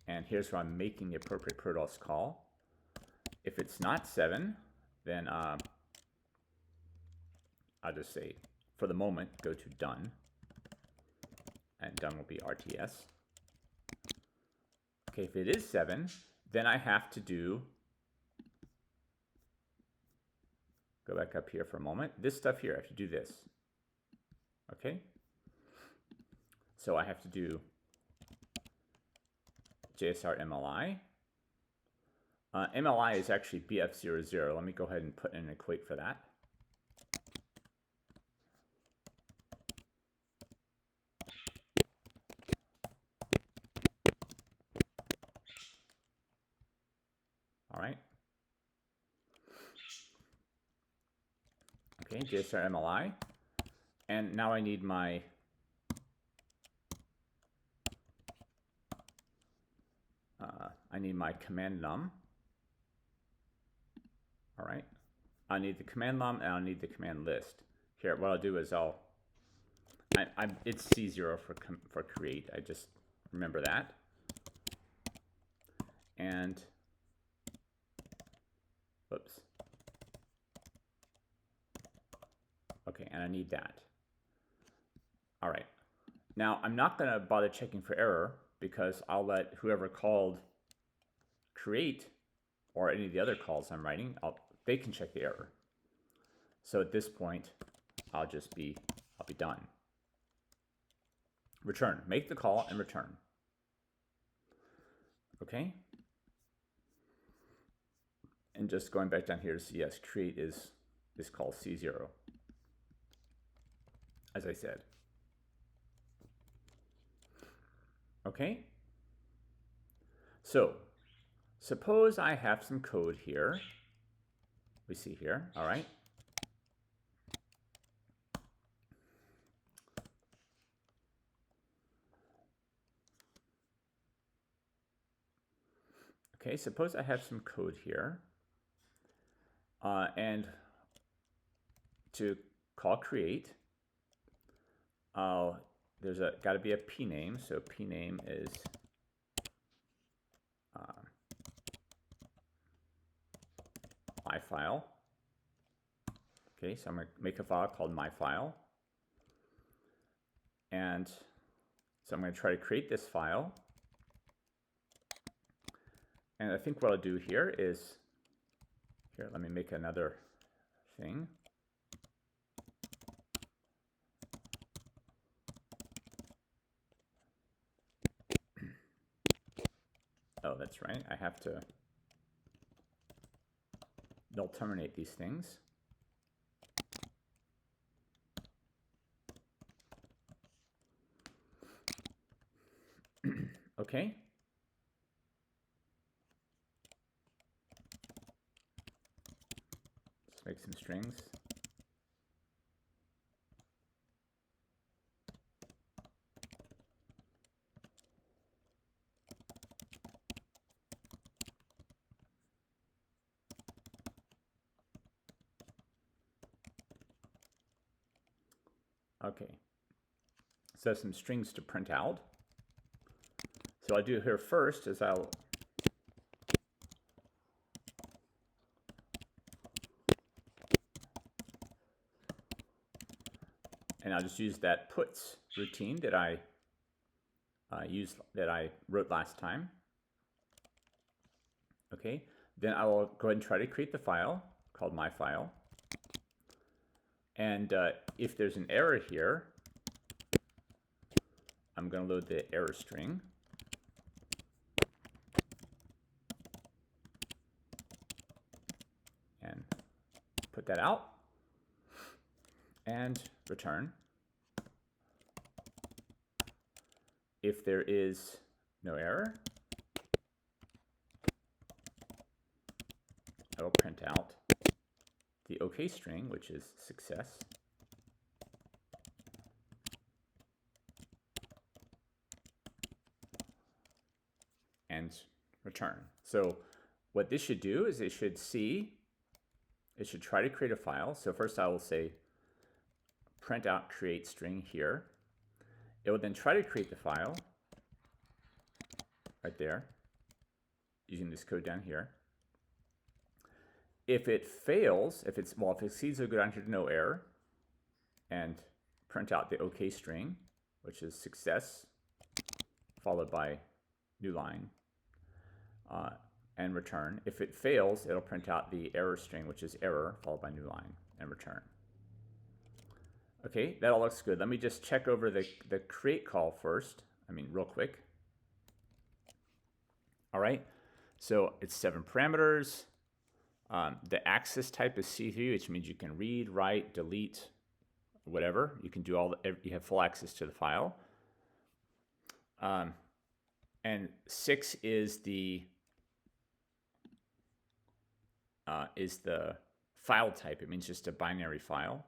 And here's where I'm making the appropriate Protos call. If it's not 7, then I'll just say, for the moment, go to done. And done will be RTS. Okay, if it is 7, then I have to go back up here for a moment. This stuff here, I have to do this. Okay? So I have to do JSR MLI. MLI is actually BF00. Let me go ahead and put in an equate for that. All right. Okay, JSR MLI. And now I need my command num. All right. I need the command num and I'll need the command list. Here, what I'll do is it's C0 for create. I just remember that. And whoops. Okay, and I need that. All right. Now I'm not going to bother checking for error because I'll let whoever called create or any of the other calls I'm writing, they can check the error. So at this point, I'll be done. Return, make the call and return. Okay. And just going back down here to see, yes, create is called C0, as I said. Okay. So suppose I have some code here. We see here, all right. Okay, suppose I have some code here. And to call create, there's got to be a p name. So p name is my file. Okay, so I'm going to make a file called my file. And so I'm going to try to create this file. And I think what I'll do here is, here, let me make another thing. Oh, that's right. I have to null terminate these things. Okay. Let's make some strings. Okay. So some strings to print out. So I'll do here first is I'll just use that puts routine that I wrote last time. Okay, then I will go ahead and try to create the file called my file. And if there's an error here, I'm going to load the error string. And put that out and return. If there is no error, I will print out the OK string, which is success. And return. So what this should do is it should try to create a file. So first I will say print out create string here. It will then try to create the file right there using this code down here. If it fails, if it succeeds, it'll go down here to no error and print out the OK string, which is success, followed by new line, and return. If it fails, it'll print out the error string, which is error, followed by new line, and return. Okay, that all looks good. Let me just check over the create call first. Real quick. All right, so it's 7 parameters. The access type is C3, which means you can read, write, delete, whatever. You can do you have full access to the file. And 6 is the file type. It means just a binary file.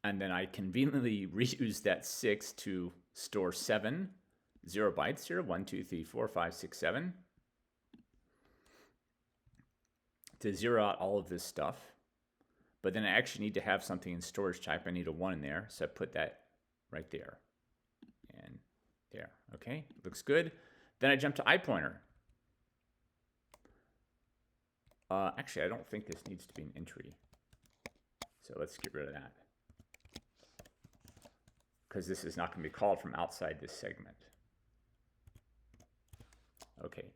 And then I conveniently reuse that 6 to store 7 0 bytes here, 1, 2, 3, 4, 5, 6, 7, to zero out all of this stuff. But then I actually need to have something in storage type. I need a 1 in there, so I put that right there and there. Okay, looks good. Then I jump to iPointer. Actually, I don't think this needs to be an entry, so let's get rid of that, because this is not going to be called from outside this segment. Okay,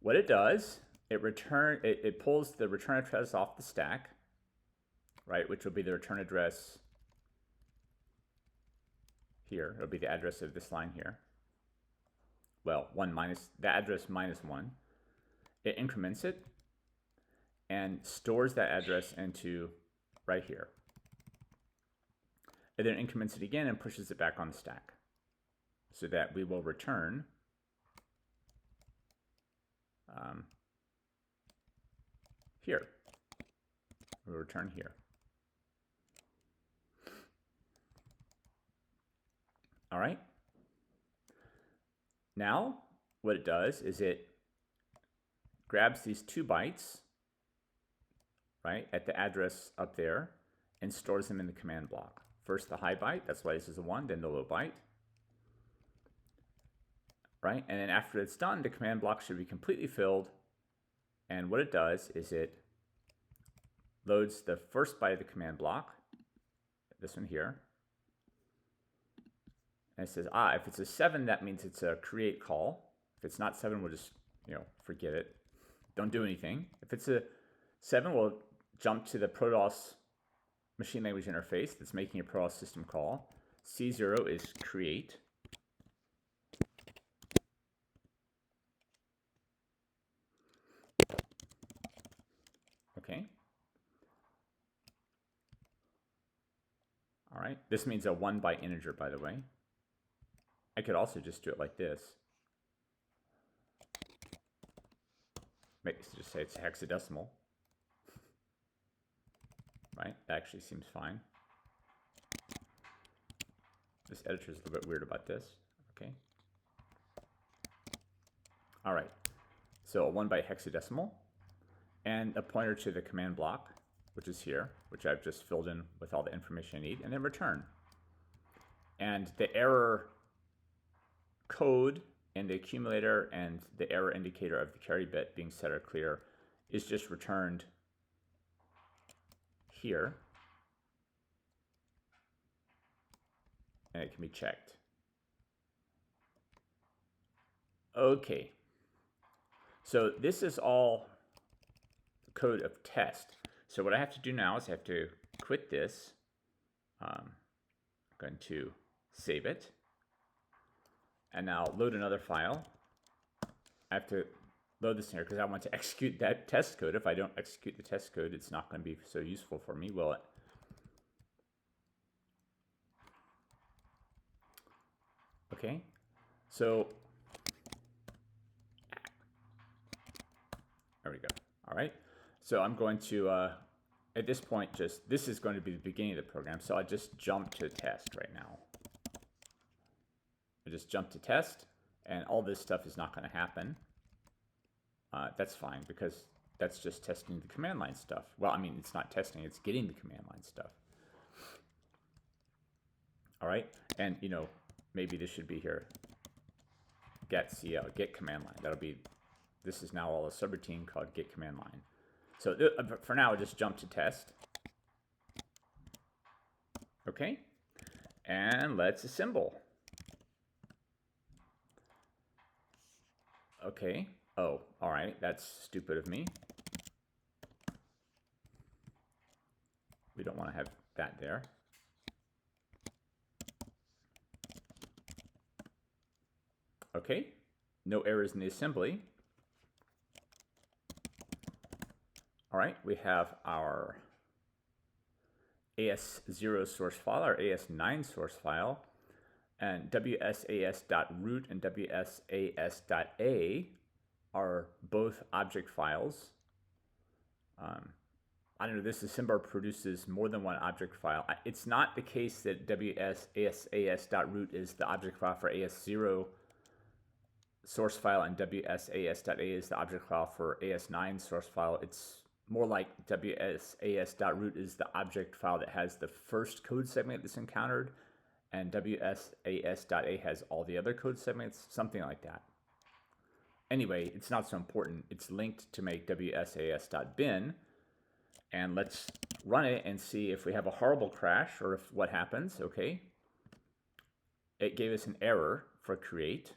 what it does, it pulls the return address off the stack, right, which will be the return address here. It'll be the address of this line here. Well, 1 minus the address minus 1. It increments it and stores that address into right here. It then increments it again and pushes it back on the stack, so that we will return here. We'll return here. All right. Now, what it does is it grabs these 2 bytes, right, at the address up there, and stores them in the command block. First the high byte, that's why this is a 1, then the low byte, right? And then after it's done, the command block should be completely filled. And what it does is it loads the first byte of the command block, this one here, and it says, if it's a 7, that means it's a create call. If it's not 7, we'll just, forget it. Don't do anything. If it's a 7, we'll jump to the Protos machine language interface that's making a Protos system call. C0 is create. Okay. All right. This means a 1 byte integer, by the way. I could also just do it like this. Just say it's hexadecimal. Right? That actually seems fine. This editor is a little bit weird about this. Okay. All right. So a 1 byte hexadecimal and a pointer to the command block, which is here, which I've just filled in with all the information I need, and then return. And the error code in the accumulator and the error indicator of the carry bit being set or clear is just returned here. And it can be checked. Okay. So this is all code of test. So what I have to do now is I have to quit this. I'm going to save it. And now load another file. I have to load this in here because I want to execute that test code. If I don't execute the test code, it's not going to be so useful for me, will it? Okay, so there we go. All right, so I'm going to, at this point, this is going to be the beginning of the program, so I just jump to test right now. I just jump to test, and all this stuff is not going to happen. That's fine, because that's just testing the command line stuff. Well, I mean, it's not testing, it's getting the command line stuff. All right, and you know, maybe this should be here. Get CL, get command line. That'll be, this is now all a subroutine called get command line. So for now, I'll just jump to test. Okay, and let's assemble. Okay, oh, all right, that's stupid of me. We don't want to have that there. Okay, no errors in the assembly. All right, we have our AS0 source file, our AS9 source file, and wsas.root and wsas.a are both object files. I don't know, this assembler produces more than one object file. It's not the case that wsas.root is the object file for AS0 source file and wsas.a is the object file for AS9 source file. It's more like wsas.root is the object file that has the first code segment that's encountered, and wsas.a has all the other code segments, something like that. Anyway, it's not so important. It's linked to make wsas.bin, and let's run it and see if we have a horrible crash or if what happens. Okay, it gave us an error for create.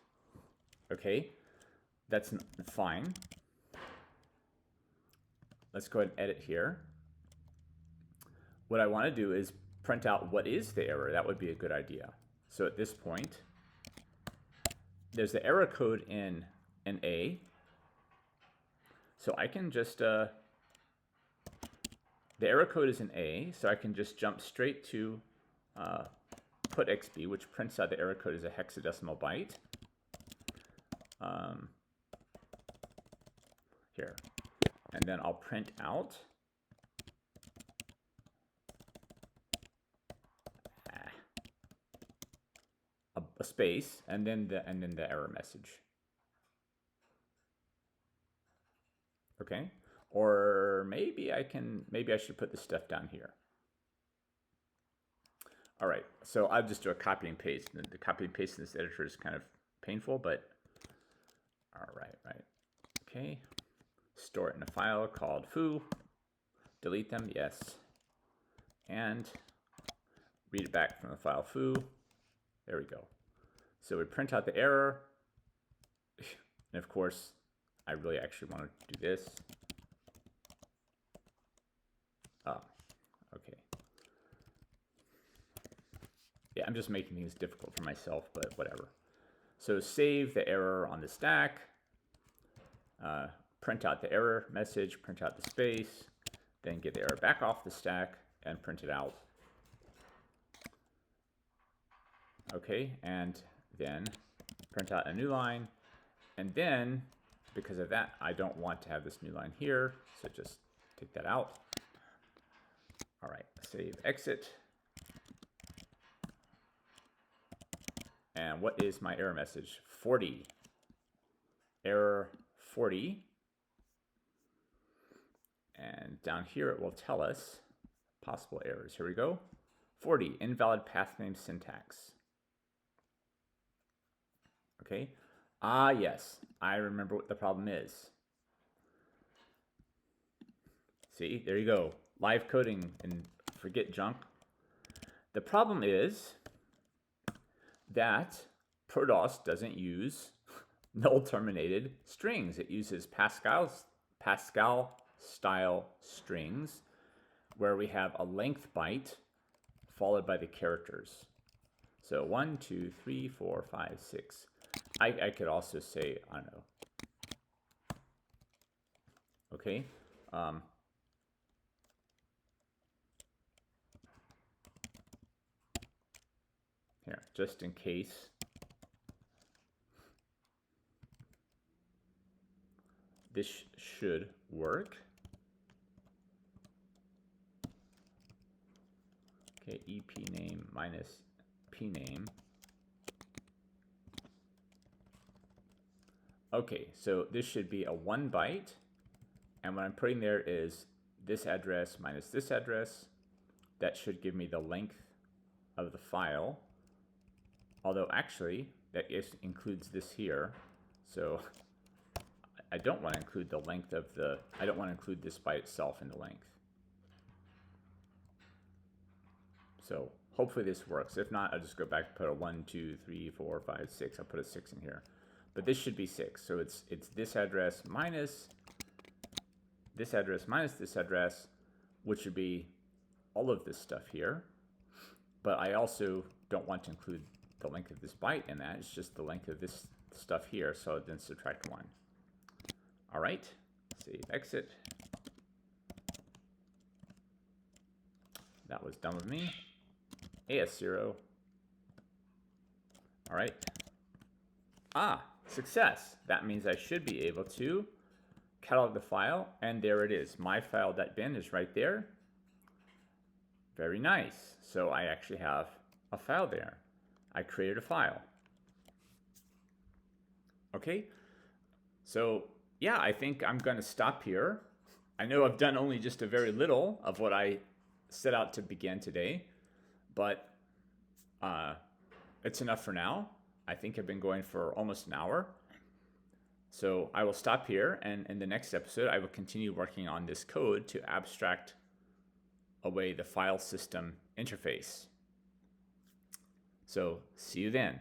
Okay, that's fine. Let's go ahead and edit here. What I want to do is print out what is the error. That would be a good idea. So at this point, there's the error code in an A. So I can just, the error code is in A, so I can just jump straight to put XB, which prints out the error code as a hexadecimal byte. Here. And then I'll print out a space and then the error message. Okay, or maybe I should put this stuff down here. All right, so I'll just do a copy and paste. The copy and paste in this editor is kind of painful, but all right. Okay. Store it in a file called foo, delete them, yes, and read it back from the file foo. There we go. So we print out the error, and of course, I really actually want to do this. Oh, okay. Yeah, I'm just making things difficult for myself, but whatever. So save the error on the stack. Print out the error message, print out the space, then get the error back off the stack and print it out. Okay, and then print out a new line, and then because of that, I don't want to have this new line here, so just take that out. All right, save, exit. And what is my error message? 40. Error 40. And down here it will tell us possible errors. Here we go. 40, invalid path name syntax. Okay. Ah, yes, I remember what the problem is. See, there you go. Live coding and forget junk. The problem is that ProDOS doesn't use null terminated strings. It uses Pascal style strings where we have a length byte followed by the characters. So 1, 2, 3, 4, 5, 6. I could also say, I don't know. Okay. Here, just in case. This should work. Okay, EP name minus P name. Okay, so this should be a 1 byte, and what I'm putting there is this address minus this address. That should give me the length of the file, although actually that includes this here, so I don't want to include the length of the, I don't want to include this by itself in the length. So hopefully this works. If not, I'll just go back and put a 1, 2, 3, 4, 5, 6. I'll put a 6 in here. But this should be 6. So it's this address minus this address minus this address, which would be all of this stuff here. But I also don't want to include the length of this byte in that. It's just the length of this stuff here. So then subtract 1. All right. Save, exit. That was dumb of me. AS0. All right. Ah, success. That means I should be able to catalog the file, and there it is. myfile.bin is right there. Very nice. So I actually have a file there. I created a file. Okay. So yeah, I think I'm going to stop here. I know I've done only just a very little of what I set out to begin today, but it's enough for now. I think I've been going for almost an hour. So I will stop here, and in the next episode, I will continue working on this code to abstract away the file system interface. So see you then.